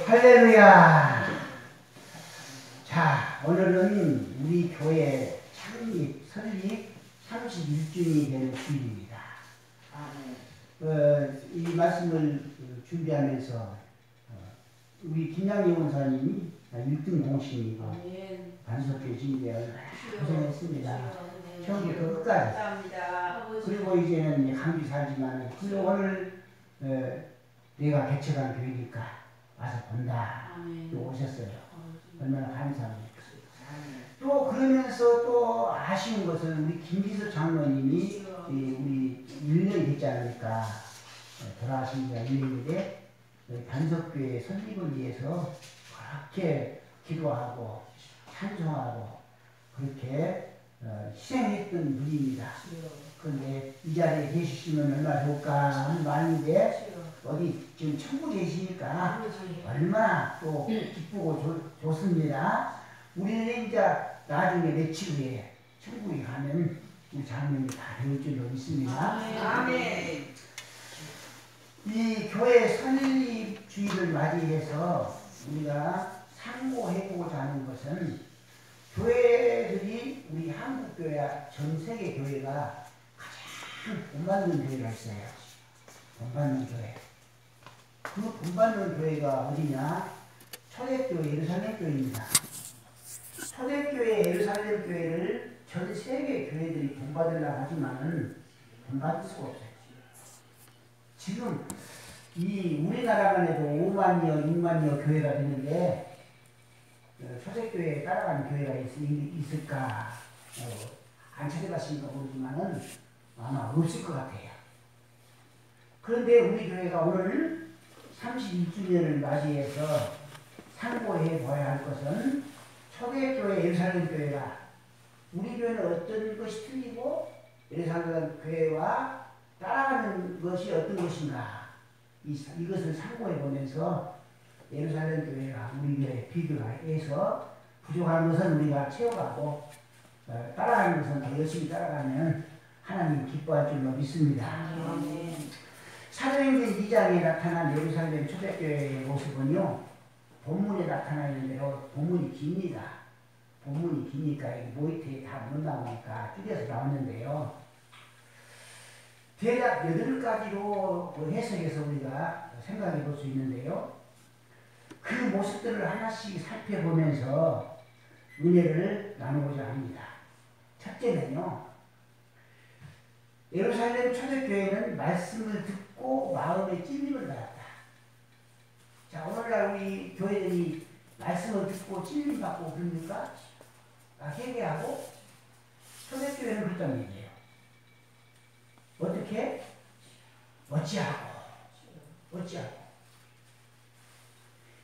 할렐루야. 자, 오늘은 우리 교회 창립, 설립 31주년이 되는 주일입니다. 이 말씀을 준비하면서 우리 김양희 원사님이 1등 공신이고 반석교 진대 고생했습니다. 처음부터 끝까지. 그리고 이제는 한주 살지만 오늘 내가 개척한 교회니까 와서 본다. 또 오셨어요. 얼마나 감사합니다. 또 그러면서 또 아쉬운 것은 우리 김기수 장로님이 우리 1년이 됐지 않습니까? 돌아가신 지가 1년인데 반석교회 설립을 위해서 그렇게 기도하고 찬송하고 그렇게 희생했던 분입니다. 그런데 이 자리에 계시면 얼마나 좋을까 하는 마음인데 어디 지금 천국에 계시니까 얼마나 또 기쁘고 좋습니다. 우리는 이제 나중에 며칠 후에 천국에 가면 우리 장로님이 다 배울 줄로 믿습니다. 아멘. 이 교회 설립 주일을 맞이해서 우리가 상고해보고자 하는 것은 교회들이 우리 한국교회, 전 세계 교회가 가장 본받는 교회가 있어요. 본받는 교회. 그 본받는 교회가 어디냐? 초대교회 예루살렘 교회입니다. 초대교회 예루살렘 교회를 전 세계 교회들이 본받으려고 하지만은 본받을 수가 없어요. 지금 이 우리나라만 해도 5만여, 6만여 교회가 되는데 초대교회에 따라가는 교회가 있을까? 안 찾아봤으니까 모르지만은 아마 없을 것 같아요. 그런데 우리 교회가 오늘 32주년을 맞이해서 상고해 봐야 할 것은 초대교회 예루살렘 교회가 우리 교회는 어떤 것이 틀리고 예루살렘 교회와 따라가는 것이 어떤 것인가 이것을 상고해 보면서 예루살렘 교회가 우리 교회에 비교해서 부족한 것은 우리가 채워가고 따라가는 것은 더 열심히 따라가면 하나님 기뻐할 줄로 믿습니다. 사도행전 2장에 나타난 예루살렘 초대교회의 모습은요 본문에 나타나 있는 대로 본문이 깁니다. 본문이 기니까 모이트에 다 못 나오니까 줄여서 나왔는데요. 대략 8가지로 해석해서 우리가 생각해 볼 수 있는데요. 그 모습들을 하나씩 살펴보면서 은혜를 나누고자 합니다. 첫째는요. 예루살렘 초대교회는 말씀을 듣고 마음의 찔림을 받았다. 자, 오늘날 우리 교회들이 말씀을 듣고 찔림 받고 그럽니까? 회개하고 초대교회는 그렇다는 얘기예요. 어떻게? 어찌하고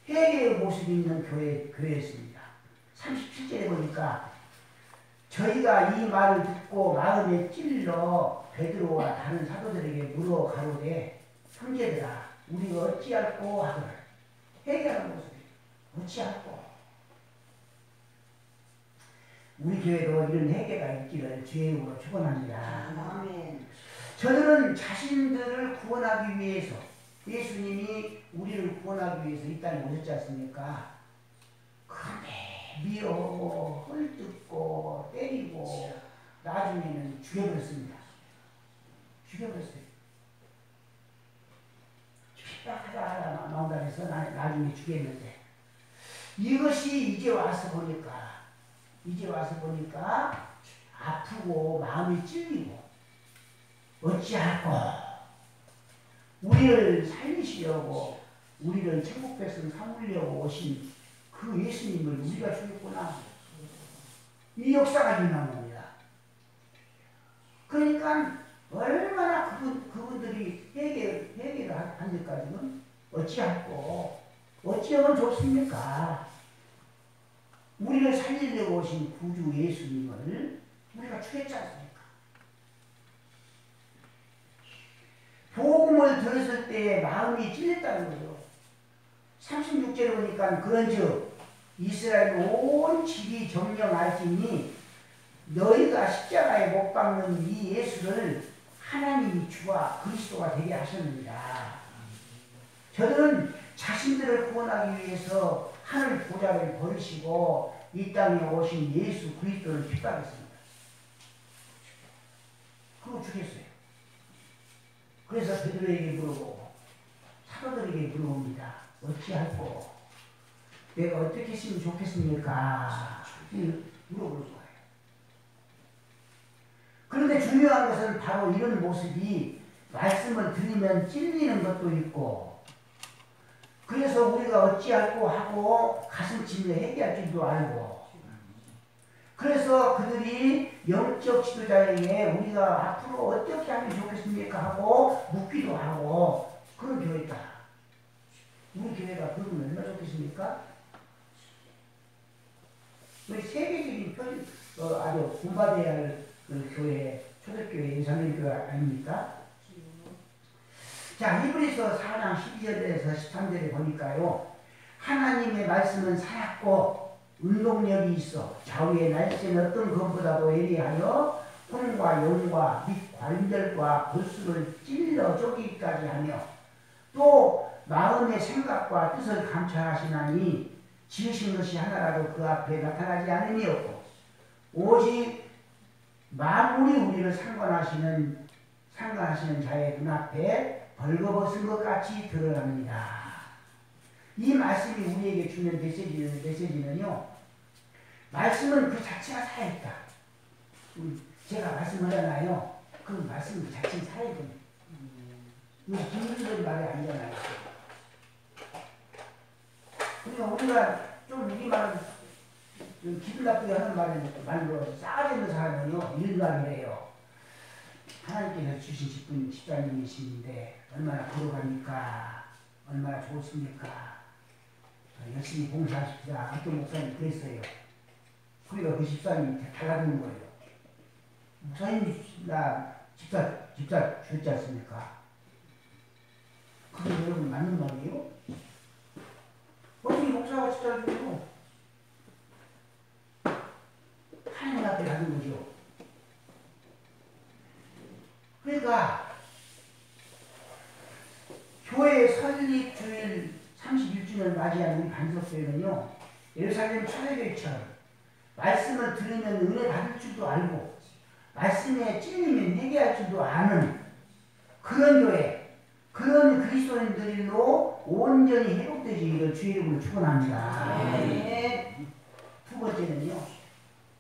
회개의 모습이 있는 교회였습니다. 37절에 보니까 저희가 이 말을 듣고 마음에 찔러 베드로와 다른 사도들에게 물어 가로되 형제들아 우리가 어찌할꼬 하거늘 회개하는 모습이에요. 어찌할꼬 우리 교회도 이런 회개가 있기를 주의 이름으로 축원합니다. 아멘. 저들은 자신들을 구원하기 위해서 예수님이 우리를 구원하기 위해서 이 땅에 오셨지 않습니까? 그런데 미워하고 헐뜯고 때리고 나중에는 죽여버렸습니다. 죽여버렸어요. 핍박하다 나온다 해서 나중에 죽였는데 이것이 이제 와서 보니까 아프고 마음이 찔리고 어찌할꼬 우리를 살리시려고 우리를 천국 백성 삼으려고 오신 그 예수님을 우리가 죽였구나. 이 역사가 일어난 겁니다. 그러니까 얼마나 그분들이 회개를 한 데까지는 어찌할꼬 어찌하면 좋습니까? 우리를 살리려고 오신 구주 예수님을 우리가 죽였지 않습니까? 복음을 들었을 때 마음이 찔렸다는 거죠. 36절에 보니까 그런즉 이스라엘 온 집이 정령할지니 너희가 십자가에 못 박는 이 예수를 하나님이 주와 그리스도가 되게 하셨느니라. 저들은 자신들을 구원하기 위해서 하늘 보좌를 버리시고 이 땅에 오신 예수 그리스도를 핍박했습니다. 그거 죽였어요. 그래서 베드로에게 물어보고 사도들에게 물어봅니다. 어찌할꼬? 내가 어떻게 했으면 좋겠습니까? 물어보는 거예요. 그런데 중요한 것은 바로 이런 모습이 말씀을 들으면 찔리는 것도 있고, 그래서 우리가 어찌할꼬 하고 가슴 치며 얘기할 줄도 알고, 그래서 그들이 영적 지도자에게 우리가 앞으로 어떻게 하면 좋겠습니까 하고 묻기도 하고, 그런 교회다. 우리 교회가 그러면 얼마나 좋겠습니까? 우리 세계적인 아주 군바돼야 할 그 교회, 초대교회, 예산교회 아닙니까? 자, 히브리서 4장 12절에서 13절에 보니까요, 하나님의 말씀은 살았고 운동력이 있어 좌우의 날씨는 어떤 것보다도 예리하여 혼과 영과 및 관절과 골수를 찔러 쪼기까지 하며 또 마음의 생각과 뜻을 감찰하시나니 지으신 것이 하나라도 그 앞에 나타나지 않음이 없고 오직 만물이 우리를 상관하시는 자의 눈앞에 벌거벗은 것 같이 드러납니다. 이 말씀이 우리에게 주는 메시지는요, 말씀은 그 자체가 살아있다. 제가 말씀을 하잖아요. 그 말씀 그 자체는 살아있거든요. 이거 김근선 말이 아니잖아요. 그러니까 우리가 좀 우리말은 기분 나쁘게 하는 말로 싸가지 없는 사람은요, 이런 말을 해요. 하나님께서 주신 집사님이신데 얼마나 걸어가니까 얼마나 좋습니까? 열심히 봉사하십시다. 어떤 목사님이 그랬어요. 그러니까 그 집사님이 달라지는 거예요. 목사님 나 집사 주셨지 않습니까? 그게 여러분 맞는 말이에요? 어떻게 목사가 집사를 주고 하나님 앞에 가는 거죠. 그러니까 교회 설립 주일 31주년을 맞이한 우리 반석교회는요, 예루살렘 초대교회처럼 말씀을 들으면 은혜 받을 줄도 알고 말씀에 찔리면 회개할 줄도 아는 그런 교회, 그런 그리스도인들로 온전히 회복되기를 주의 이름으로 축원합니다. 네. 두 번째는요,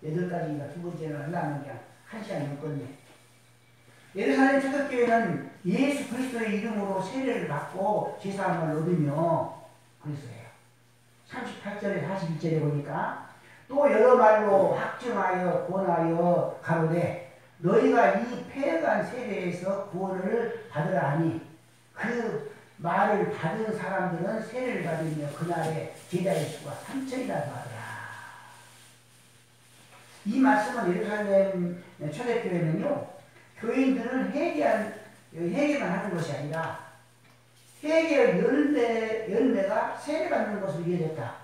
8가지인가 두 번째는 하려면 그냥 1시간 넘거든요. 예루살렘 초대교회는 예수 그리스도의 이름으로 세례를 받고 제사함을 얻으며 그랬어요. 38절에 41절에 보니까 또 여러 말로 확증하여 권하여 가로되 너희가 이 폐간 세례에서 구원을 받으라 하니 그 말을 받은 사람들은 세례를 받으며 그날에 제자의 수가 3천이라고 하더라. 이 말씀은 예루살렘 초대교회는요, 교인들은 회개만 하는 것이 아니라 회개의 열매가 세례받는 것으로 이어졌다.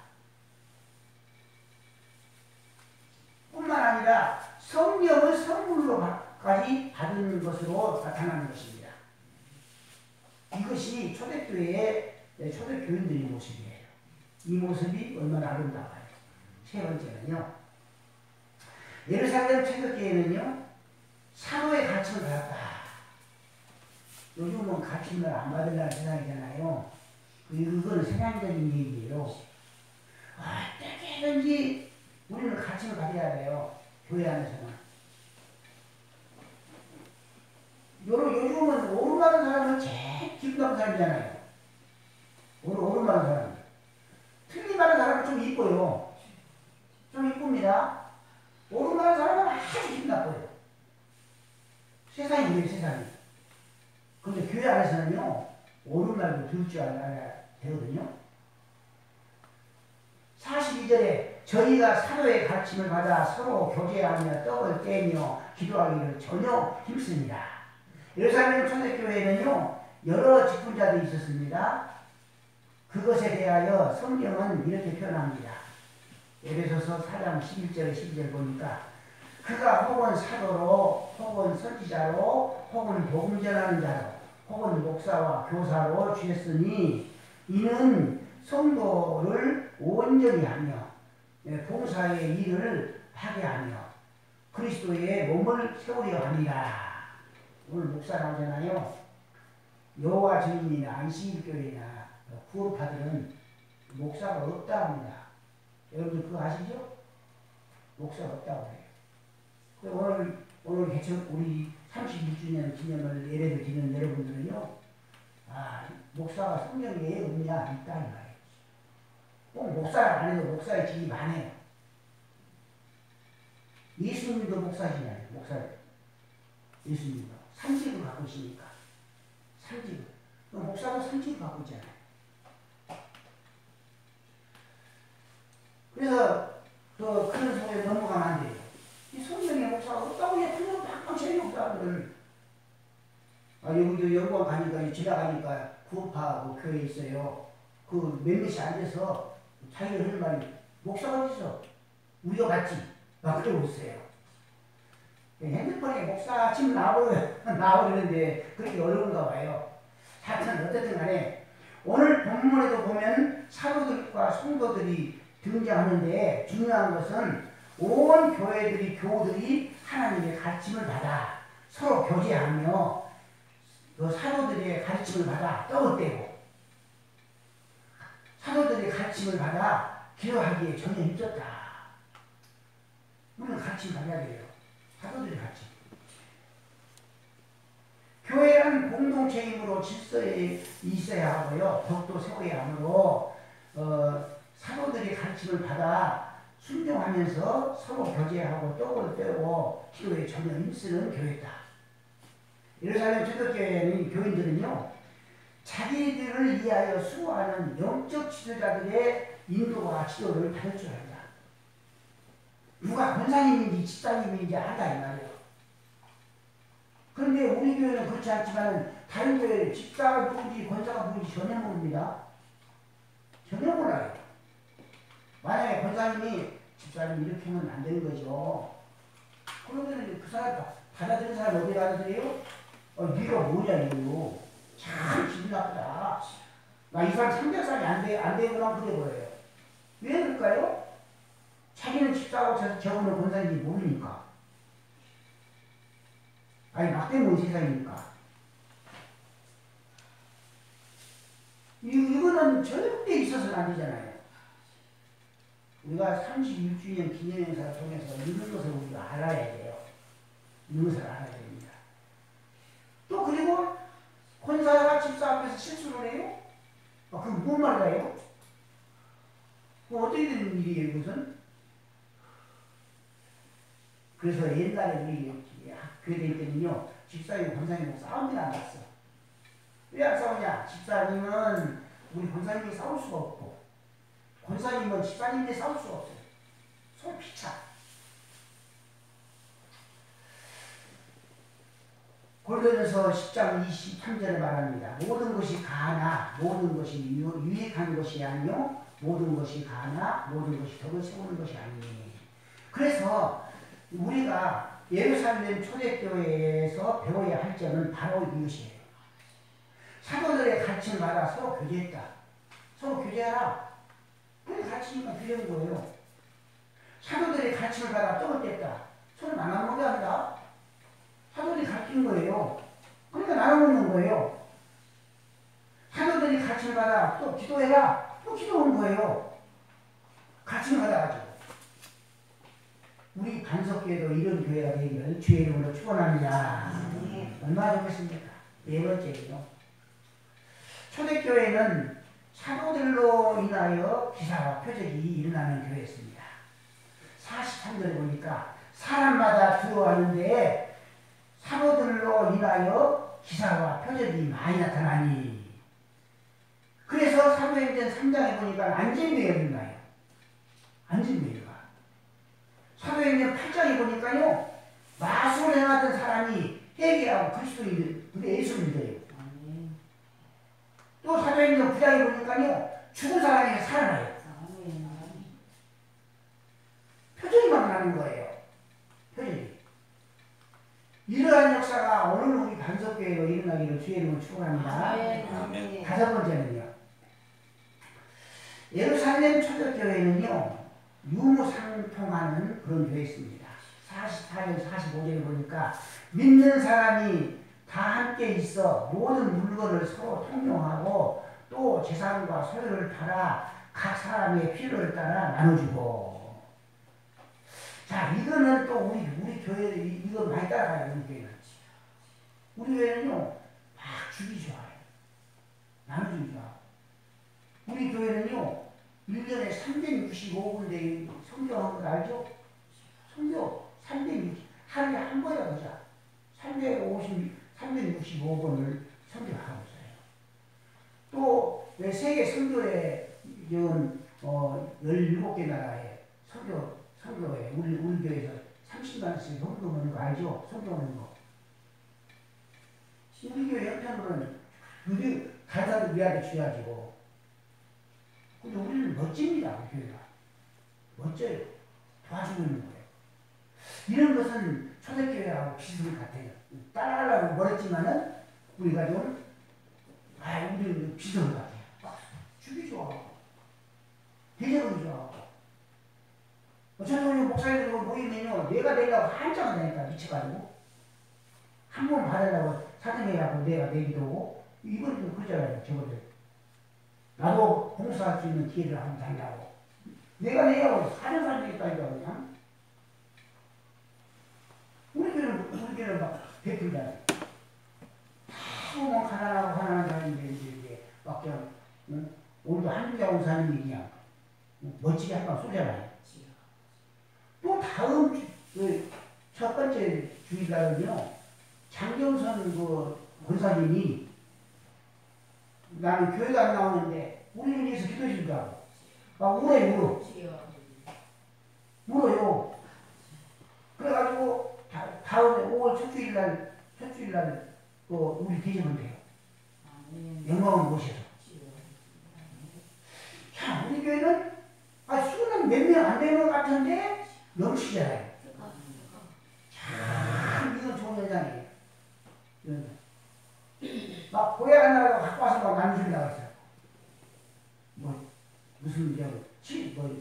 뿐만 아니라 성령을 선물로까지 받은 것으로 나타나는 것입니다. 이것이 초대교인들의 모습이에요. 이 모습이 얼마나 아름다워요. 세 번째는요, 예루살렘 초대교회는요, 사도의 가르침을 받았다. 요즘은 가르침을 안 받으려는 세상이잖아요. 그거는 세상적인 얘기예요. 어떻게든지 우리는 가르침을 받아야 돼요. 교회 안에서는. 요즘은 오른받은 사람은 제일 기분 나쁜 사람이잖아요. 오른받은 사람. 틀림받은 사람은 좀 이뻐요. 좀 이쁩니다. 오른받은 사람은 아주 기분 나빠요. 세상이 그래요, 세상이. 근데 교회 안에서는요, 옳은 말도 들을 줄 알아야 되거든요. 42절에 저희가 사도의 가르침을 받아 서로 교제하며 떡을 떼며 기도하기를 전혀 힘씁니다. 예루살렘 초대교회에는요, 여러 직분자들이 있었습니다. 그것에 대하여 성경은 이렇게 표현합니다. 에베소서 4장 11절 12절 보니까 그가 혹은 사도로 혹은 선지자로 혹은 복음 전하는 자로 혹은 목사와 교사로 주셨으니 이는 성도를 온전히 하며 봉사의 일을 하게 하며 그리스도의 몸을 세우려 합니다. 오늘 목사 나오잖아요. 여호와 증인이나 안식일교회나 구원파들은 목사가 없다 합니다. 여러분들 그거 아시죠? 목사가 없다고 해요. 오늘 개척 우리 31주년 기념을 예배를 드리는 여러분들은요, 목사가 성경에 없냐? 있다 이 말이에요. 꼭 목사가 안 해도 목사의 직이 많아요. 예수님도 목사시잖아요. 예수님도 상직을 갖고 있으니까. 상직을. 목사도 상직을 갖고 있잖아요. 그래서 그런 소리에 넘어가면 안 돼요. 이 성경에 목사가 없다고 해. 그냥 막상 재미없다거든. 여기도 영광 가니까 지나가니까 구파 교회에 있어요. 그 몇몇이 앉아서 자기가 하는 말이 목사가 어디서 우리가 맞지? 막 그러고 있어요. 핸드폰에 목사 지금 나오는데 그렇게 어려운가 봐요. 하여튼 어쨌든 간에 오늘 본문에도 보면 사도들과 성도들이 등장하는데 중요한 것은 온 교우들이 하나님의 가르침을 받아 서로 교제하며 사도들의 가르침을 받아 떡을 떼고 사도들의 가르침을 받아 기도하기에 전혀 힘들었다. 우리는 가르침 받아야 돼요. 사도들의 가르침. 교회란 공동체이므로 질서에 있어야 하고요. 덕도 세워야 하므로 사도들의 가르침을 받아 순종하면서 서로 교제하고 떡을 떼고 기도에 전혀 힘쓰는 교회다. 예루살렘 초대교회는 교인들은요, 자기들을 위하여 수고하는 영적 지도자들의 인도와 지도를 받을 줄 안다. 누가 권사님인지 집사님인지 안다 이 말이에요. 그런데 우리 교회는 그렇지 않지만 다른 교회 집사가 누군지 권사가 누군지 전혀 모릅니다. 전혀 몰라요. 만약에 권사님이 집사님 이렇게 하면 안 되는 거죠. 그러면 그 사람 받아들인 사람 어디 받아들여요? 네가 뭐냐 이거. 참 기분 나쁘다. 나 이 사람 삼겹살이 안 되거나 그래 보여요. 왜 그럴까요? 자기는 집사하고 저분은 권사인지 모르니까. 아니 막대모의 세상이니까. 이거는 절대 있어서는 안 되잖아요. 우리가 31주년 기념행사를 통해서 이런 것을 우리가 알아야 돼요. 이런 것을 알아야 됩니다. 또 그리고 권사가 집사 앞에서 실수를 해요? 그럼 뭔 말이에요? 그럼 어떻게 되는 일이에요, 이것은? 그래서 옛날에 우리 교회 다닐 때는요, 집사님, 권사님하고 싸움이 안 났어. 왜 안 싸우냐? 집사님은 우리 권사님이 싸울 수가 없고, 권사님은 집사님이 싸울 수가 없어요. 서로 피차. 고린도전서 10장 23절에 말합니다. 모든 것이 가하나 모든 것이 유익한 것이 아니요 모든 것이 가하나 모든 것이 덕을 세우는 것이 아니니. 그래서 우리가 예루살렘 초대교회에서 배워야 할 점은 바로 이것이에요. 사도들의 가르침을 받아 서로 교제했다. 서로 교제하라. 그게 가르치니까 교제한 거예요. 사도들의 가르침을 받아 떡을 뗐다. 서로 나눠 먹게 한다. 사도들이 가르치는 거예요. 그러니까 나눠 먹는 거예요. 사도들이 가르침을 받아 또 기도해라. 또 기도하는 거예요. 가르침을 받아가지고. 우리 반석교회도 이런 교회가 되기를 주의 이름으로 축원합니다. 얼마나 좋겠습니까? 네 번째는요. 초대교회는 사도들로 인하여 기사와 표적이 일어나는 교회였습니다. 43절에 보니까 사람마다 들어왔는데 사도들로 인하여 기사와 표적이 많이 나타나니. 그래서 사도행전 3장에 보니까 안진뱅이가 있나요? 안진뱅이가. 사도행전 8장에 보니까요, 마술을 행하던 사람이 회개하고 그리스도인들, 우리 예수님들이에요. 또 사도행전 9장에 보니까요, 죽은 사람이 살아나요. 표적이 막 나는 거예요. 표적이. 이러한 역사가 오늘 우리 반석교회로 일어나기를 주의 이름으로 축원합니다. 다섯 번째는요. 예루살렘 초대교회는요, 유무상통하는 그런 교회였습니다. 44절, 45절에 보니까 믿는 사람이 다 함께 있어 모든 물건을 서로 통용하고 또 재산과 소유를 팔아 각 사람의 필요를 따라 나눠주고. 자, 이거는 또 우리 교회 이거 많이 따라가요. 우리 교회는. 우리 교회는요, 막 주기 좋아요. 나눠주기 좋아. 우리 교회는요, 1년에 365군데 성경한 거 알죠? 성경 360, 하루에 한 번이라도 보자. 365번을 성경하고 있어요. 또, 왜 세계 선교회, 17개 나라에 선교회, 우리 교회에서 30만원씩 헌금하는 거 알죠? 성경하는 거. 우리 교회 형편으로는 우리 가사를 위하게 주야지고. 근데 우리는 멋집니다, 우리 교회가. 멋져요. 도와주고 있는 거예요. 이런 것은 초대교회하고 비슷한 것 같아요. 따라하려고 멀었지만은 우리가 좀, 우리는 비슷한 것 같아요. 주기 좋아하고, 대접은 좋아하고. 저는 목사님들 모이면요, 내가 내려고 한자가 되니까 미쳐가지고, 한 번 받으려고 사정해갖고 내가 내기도 오고, 이건 좀 그러잖아요, 저거들. 나도 봉사할 수 있는 기회를 한번 달라고. 내가 내려고 사정할 수 있다니까, 그냥. 우리 교회는 막 베풀잖아요. 너무 가난한 사람인데, 이제, 막 그냥, 오늘도 한국에 온 사람이 그냥, 멋지게 한번 쏘잖아요. 또 다음, 첫 번째 주일날은요, 장경선 권사님이 나는 교회가 안 나오는데, 우리를 위해서 기도해 준다고. 막 울어요. 울어요. 그래가지고, 다음에 5월 첫 주일날, 우리 대접은 돼요. 영광을 모셔서. 자, 우리 교회는, 수는 몇 명 안 되는 것 같은데, 넘치잖아요. 참, 이건 좋은 현상이에요. 막, 교회 안 나가고 갖고 와서 막 나누신다고 했어요. 무슨,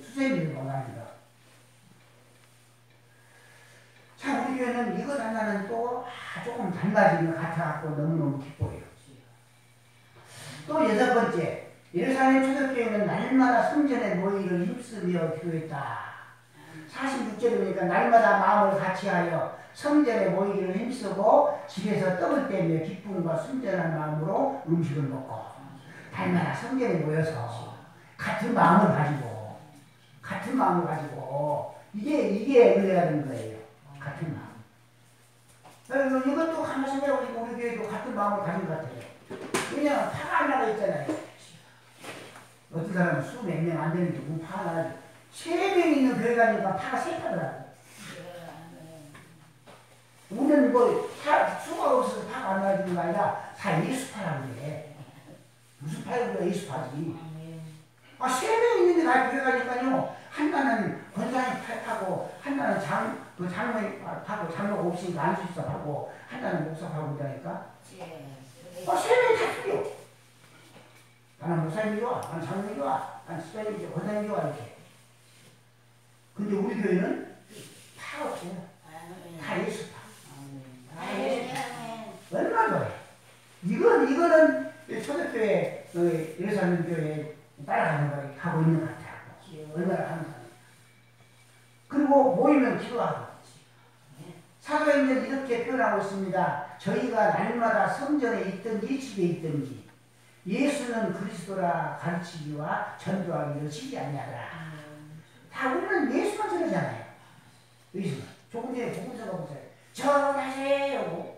수세미를 막 나눈다. 참, 우리 교회는 이것 하나는 또, 조금 달라지는 것 같아갖고 너무너무 기뻐요. 또 6번째, 예루살렘 초대교회는 날마다 성전에 모이기를 힘쓰며 기도했다. 46절에 보니까 날마다 마음을 같이하여 성전에 모이기를 힘쓰고 집에서 떡을 떼며 기쁨과 순전한 마음으로 음식을 먹고, 날마다 성전에 모여서 같은 마음을 가지고 이게 은혜가 된 거예요. 같은 마음. 이것도 한번 생각해보시고 우리 교회도 같은 마음을 가진 것 같아요. 왜냐하면 파가 안 나가 있잖아요. 어떤 사람은 수 몇 명 안 되는데 뭐 파가 나가지. 3명 있는 교회 가니까 파가 3파더라고. 우리는 수가 없어서 파가 안 나가지는 게 아니라 다 예수파라고 그래. 무슨 파야? 예수파지. 3명 있는데 다 교회 가니까요. 하나는 권사님 파고, 하나는 장로님 파고, 장로가 없으니까 안수사 파고, 하나는 목사 파고 그러니까. 3명이 다 틀려. 나는 목사님이 좋아, 나는 장로님이 좋아, 나는 수사님이 좋아, 권사님이 좋아, 이렇게. 근데 우리 교회는 파 없어요. 다 예수파. 얼마나 좋아요. 이거는 초대교회, 예루살렘 교회에 따라가는 거 하고 있는 것 같아요. 얼마나 하는 거예요. 그리고 모이면 기도하고. 사도행전 이렇게 표현하고 있습니다. 저희가 날마다 성전에 있든지 집에 있든지 예수는 그리스도라 가르치기와 전도하기를 쉬지 아니하더라. 다 우리는 예수만 전하잖아요. 예수만. 조금 전에 복음서가 보세요. 전하세요.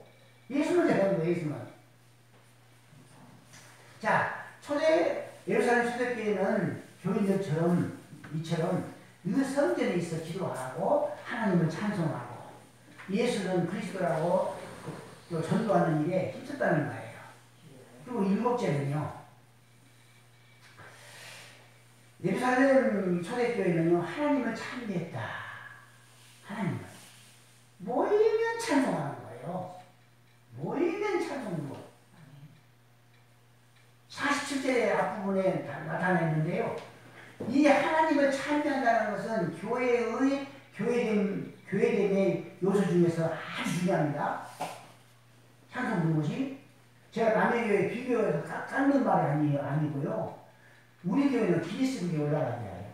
예수만 전하는 거예요. 예수만. 자, 예루살렘 초대교회는 교인들처럼 이처럼 그 성전에 있어 기도하고 하나님을 찬송하고 예수는 그리스도라고 전도하는 일에 힘썼다는 거예요. 그리고 7째는요. 예루살렘 초대교회는요. 하나님을 찬미했다. 하나님을. 모이면 찬송하는 거예요. 모이면 찬송하고. 47절의 앞부분에 나타냈는데요. 이 하나님을 찬미한다는 것은 교회됨의 요소 중에서 아주 중요합니다. 찬송 부르는 것이. 제가 남의 교회 비교해서 깎는 말이 아니고요. 우리 교회는 기니스북에 올라가야 해요.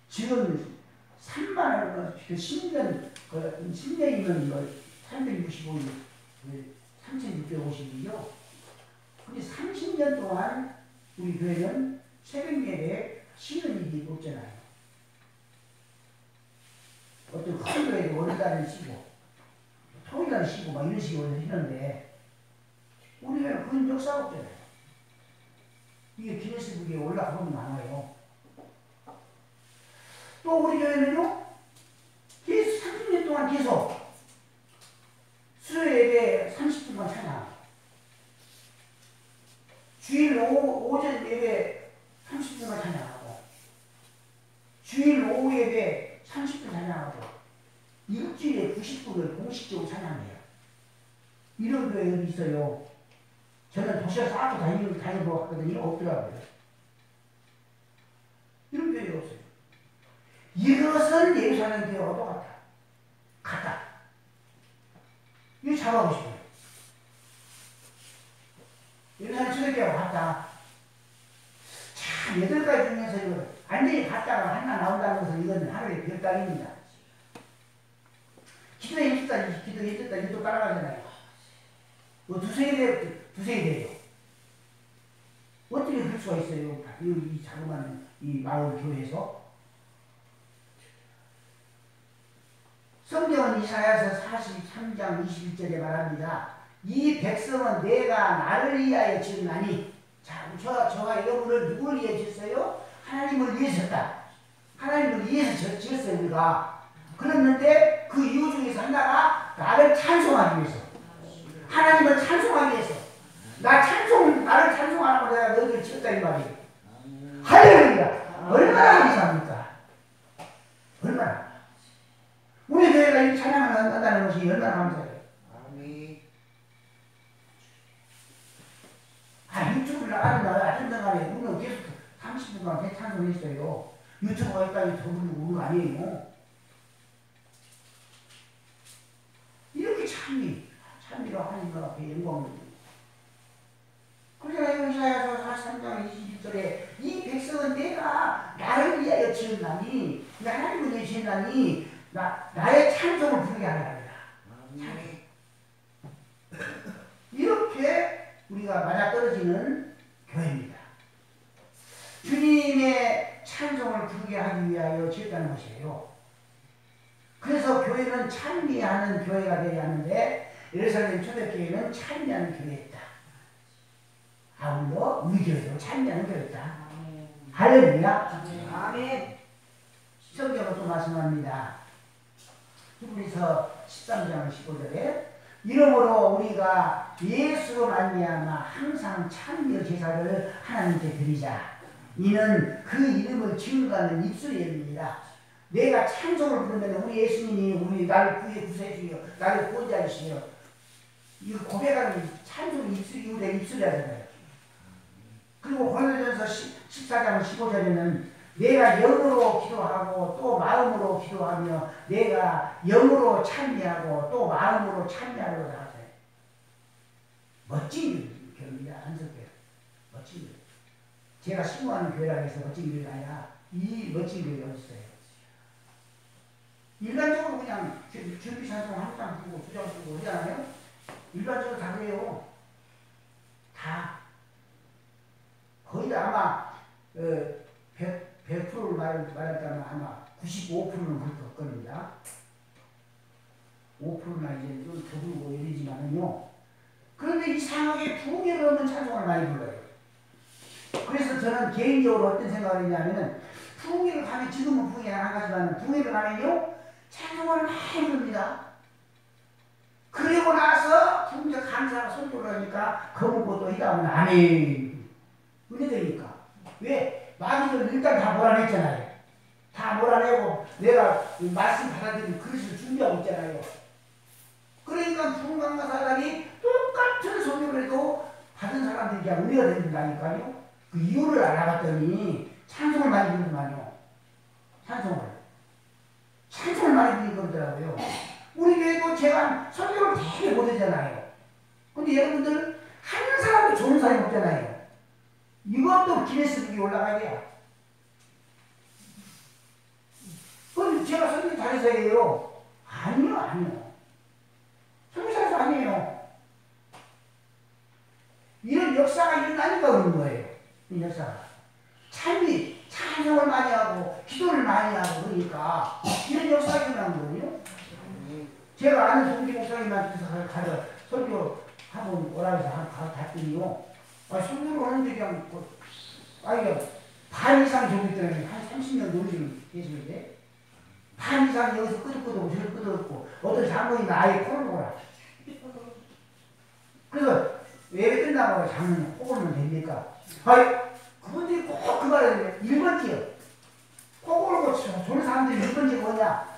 지금 3만원, 10년, 10년이면 365일, 3650일이요. 근데 30년 동안 우리 교회는 새벽 예배 쉬는 일이 없잖아요. 어떤 큰 교회는 월요일날은 쉬고, 토요일날은 쉬고, 막 이런 식으로 하는데, 우리 교회는 그런 역사가 없잖아요. 이게 기네스북에 올라가면 많아요. 또 우리 교회는요, 계속 30년 동안 계속 수요 예배 30분만 찬양, 주일 오전 예배 30분만 찬양하고, 주일 오후 예배 30분 찬양하고, 일주일에 90분을 공식적으로 찬양해요. 이런 교회 어디 있어요? 저는 도시락 쌓고 다녀보았거든요. 없더라고요. 이런 교회가 없어요. 이것은 예루살렘 교회와 똑같다. 같다. 이거 잡아보고 싶어요. 예루살렘 초대교회와 같다. 참, 8가지 중에서 이거 완전히 같다가 하나 나온다는 것은 이건 하늘의 별따기입니다. 기도에 힘쓰다, 기도에 힘쓰다, 이거 따라가잖아요. 뭐 두세 개예요. 어떻게 그럴 수가 있어요? 이 자그마한 이 마을 교회에서. 성경은 이사야서 43장 21절에 말합니다. 이 백성은 내가 나를 위하여 지었나니. 자, 저가 여러분을 누구를 위해 지었어요? 하나님을 위해 지었다. 하나님을 위해서 지었어요, 우리가. 그랬는데 그 이유 중에서 하나가 나를 찬송하기 위해서. 하나님을 찬송하기 위해서. 나를 찬송하라고 내가 너희를 지었다 이 말이에요. 할렐루야! 얼마나 감사합니까? 얼마나. 우리 교회가 이 찬양을 한다는 것이 얼마나 감사해요. 유튜브를 나가는 동안에 우리는 계속 30분간 찬송했어요. 유튜브가 여기까지 더 부르고 그런 거 아니에요. 이렇게 찬미로 하나님 앞에 영광을 드립니다. 그러잖아요. 이사야서 43장 21절에 이 백성은 내가 나를 위하여 지었나니, 하나님을 위해 지었나니 나의 찬송을 부르게 하라. 이렇게 우리가 맞아떨어지는 교회입니다. 주님의 찬송을 부르게 하기 위하여 지었다는 것이에요. 그래서 교회는 찬미하는 교회가 되어야 하는데, 예루살렘 초대교회는 찬미하는 교회였다. 아울러 우리 교회도 찬미하는 교회였다. 할렐루야. 아멘. 성경은 또 말씀합니다. 히브리서 13장 15절에 이러므로 우리가 예수로 말미암아 항상 찬미의 제사를 하나님께 드리자. 이는 그 이름을 증거하는 입술이옵니다. 내가 찬송을 부르면 우리 예수님이 나를 구해주시며 나를 구원자 주시며, 이거 고백하는 찬송 입술이라잖아요. 그리고 고린도전서 14장 15절에는 내가 영으로 기도하고 또 마음으로 기도하며 내가 영으로 찬미하고 또 마음으로 찬미하려고 하세요. 멋진 교회입니다. 한석교회. 멋진 교회. 제가 신고하는 교회라고 해서 멋진 교회가 아니라 이 멋진 교회가 있어요. 일반적으로 그냥 준비 찬송 한 장 부르고 두 장 부르고 하잖아요. 일반적으로 다 그래요. 다. 거의 다 아마 100%를 말했다면 아마 95%는 그럴 겁니다. 5%나 이제 좀 더 부르고 이러지만은요. 그런데 이상하게 부흥회를 하면 찬송을 많이 불러요. 그래서 저는 개인적으로 어떤 생각을 했냐면은, 부흥회를 가면, 지금은 부흥회 안 가지만 부흥회를 가면요 찬송을 많이 부릅니다. 그리고 나서 부흥회 감사하고 손도를 하니까 거북고 이 다음은 아멘. 은혜되니까. 왜? 마귀는 일단 다 몰아냈잖아요. 다 몰아내고 내가 말씀 받아들이는 그릇을 준비하고 있잖아요. 그러니까 부흥강사 사람이 똑같은 소리를 해도 받은 사람들이 그냥 은혜가 된다니까요. 그 그 이유를 알아봤더니 찬송을 많이 부르더만요. 찬송을 많이 부르는 거더라고요. 우리 교회도 제가 설교를 되게 못하잖아요. 근데 여러분들 한 사람도 좋은 사람이 없잖아요. 이것도 기네스북에 올라가야 돼요. 그럼 제가 설교 잘해서예요? 아니요. 설교 잘해서 아니에요. 이런 역사가 일어나니까 그런 거예요. 이 역사가. 찬송을 많이 하고 기도를 많이 하고 그러니까 이런 역사가 일어난 거거든요. 제가 아는 동기 목사님한테 가서 설교하고 오라 해서 갔더니요. 설교를 하는데 그냥 반 이상 저기 있더라고요. 한 30년 놀리고 계시는데 반 이상 여기서 끄덕끄덕고 저기 끄덕끄덕고 어떤 장로님이 아예 코를 보라. 그래서 예배 끝나고 장로님 코 골면 됩니까? 그분들이 꼭 그 말을 1번째요. 코 골고 저런 사람들이 1번째가 뭐냐?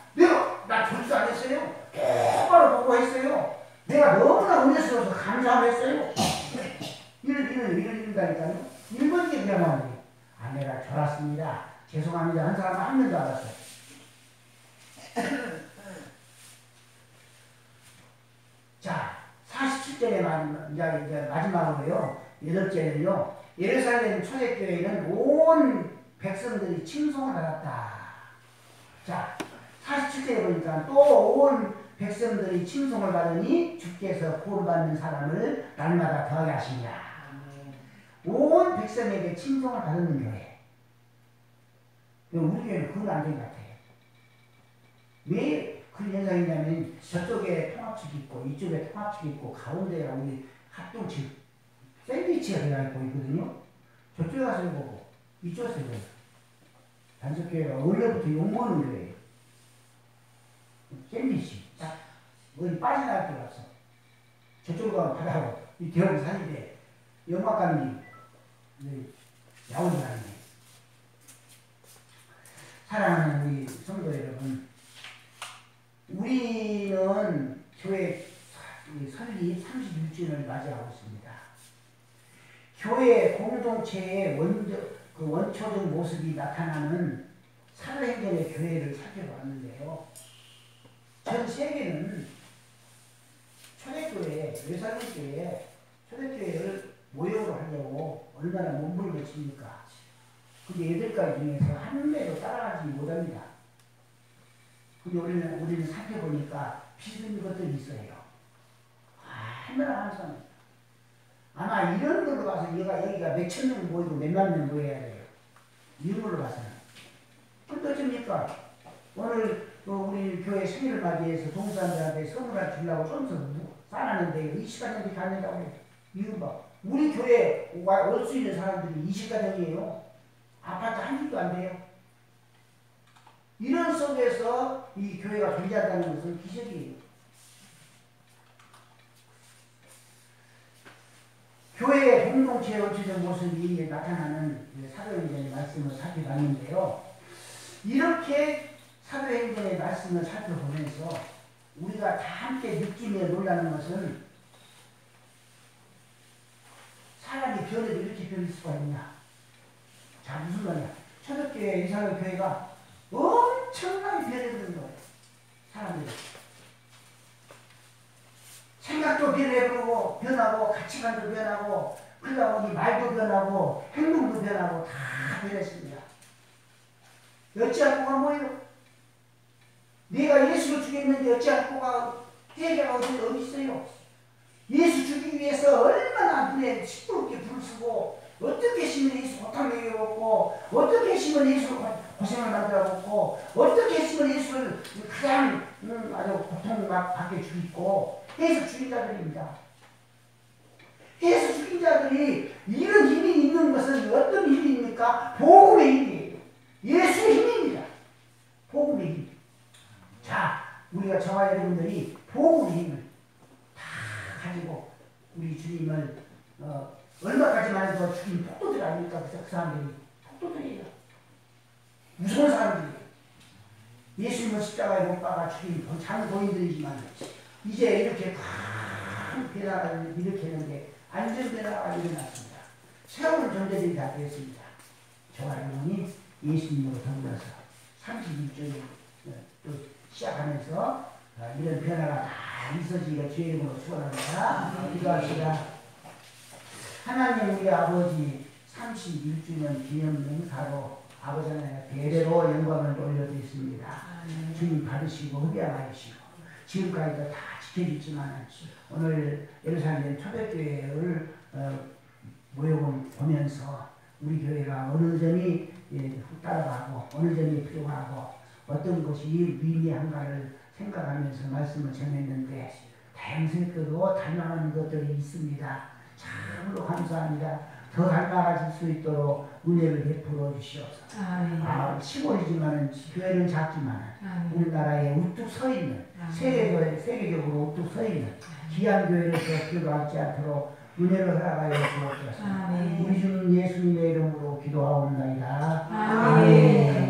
나 졸지도 안 했어요. 똑바로 보고 했어요. 내가 너무나 은혜스러워서 감사했어요. 이런다니까요. 1번째 그냥 내가 졸았습니다. 죄송합니다. 한 사람은 한 명도 안 왔어요. 자, 47절에 이제 마지막으로요. 8절은요. 예루살렘 초대교회는 온 백성들이 칭송을 받았다. 자, 47절에 보니까 또 온 백성들이 칭송을 받으니 주께서 구원받는 사람을 날마다 더하게 하시니라. 온 백성에게 칭송을 받는 교회. 우리 교회는 그건 안 된 것 같아요. 왜 그런 현상이 있냐면 저쪽에 통합측이 있고 이쪽에 통합측이 있고 가운데가 우리 합동측 샌드위치가 되어있고 있거든요. 저쪽에 가서 보고 이쪽에서 보고 단속교회가 원래부터 욕먹는 교회예요. 샌드위치 딱 어디 빠져나갈 데가 없어. 저쪽으로 가면 바다고 이 대형 산인데 영막감이 야옹이 나는데 사랑하는 우리 성도 여러분, 우리는 교회 설립 31주년을 맞이하고 있습니다. 교회 공동체의 원초적 모습이 나타나는 사도행전의 교회를 살펴봤는데요. 전 세계는 초대교회, 예루살렘교회, 초대교회를 모형으로 하려고 얼마나 몸부림을 칩니까? 근데 8가지 중에서 한 개도 따라가지 못합니다. 근데 우리는 살펴보니까 비슷한 것들이 있어요. 얼마나 항상 아마 이런 걸로 봐서 여기가 몇천 명 모이고 몇만 명 모여야 돼요. 이런 걸로 봐서는. 근데 어쩝니까? 오늘 우리 교회 생일을 맞이해서 동사람들한테 선물을 주려고 좀 싸놨는데 20가정이 갔는다고 해요. 이건 봐. 우리 교회 올 수 있는 사람들이 20가정이에요. 아파트 한 집도 안 돼요. 이런 속에서 이 교회가 존재한다는 것은 기적이에요. 교회의 공동체의 원초적 모습이 나타나는 사도행전의 말씀을 살펴봤는데요. 이렇게 사도행전의 말씀을 살펴보면서 우리가 다 함께 느끼며 놀라는 것은 사람이 변해도 이렇게 변할 수가 있냐. 자, 무슨 말이야. 초대교회, 이스라엘교회가 엄청나게 변해버린 거예요. 사람들이. 생각도 변하고 가치관도 변하고 그러다 보니 말도 변하고 행동도 변하고 다 변했습니다. 어찌할 거가 뭐예요? 네가 예수를 죽였는데 어찌할 거가 회개가 어디 있어요? 예수 죽이기 위해서 얼마나 눈에 시끄럽게 불을 쓰고 어떻게 했으면 예수 고통을 먹고 어떻게 했으면 예수를 고생을 만들어 먹고 어떻게 했으면 예수를 가장 아주 고통받게 죽이고 해서 죽인 자들입니다. 해서 죽인 자들이 이런 힘이 있는 것은 어떤 힘입니까? 복음의 힘이에요. 예수의 힘입니다. 복음의 힘. 자, 우리가 저와 여러분들이 복음의 힘을 다 가지고 우리 주님을 얼마까지만 해도 죽인 폭도들 아닙니까? 그 사람들이 폭도들이에요. 무서운 사람들이에요. 예수님을 십자가에 못 박아 죽인 장고인들이지만 이제 이렇게 큰 변화를 일으키는데 안전 변화가 일어났습니다. 새로운 존재들이 다 되었습니다. 저와 여러분이 예수님으로 더불어서 31조를 또 시작하면서 이런 변화가 다 있어지기가 주의 이름으로 축원합니다. 기도합시다. 하나님 우리 아버지 31주년 기념 행사로 아버지 하나님 대대로 영광을 올려드렸습니다. 주님 받으시고 흡양하시고 지금까지도 다 지켜주지만 오늘 예루살렘 초대교회를 모여보면서 우리 교회가 어느 점이 따라가고 어느 점이 필요하고 어떤 것이 위미한가를 생각하면서 말씀을 전했는데 다양스럽게도 닮아가는 것들이 있습니다. 참으로 감사합니다. 더 닮아가실 수 있도록 은혜를 베풀어 주시옵소서. 시골이지만 교회는 작지만 우리나라에 우뚝 서 있는 세계적으로 우뚝 서 있는 귀한 교회로서 기도하지 않도록 은혜를 허락하여 주옵소서. 우리 주 예수님의 이름으로 기도하옵나이다. 아멘.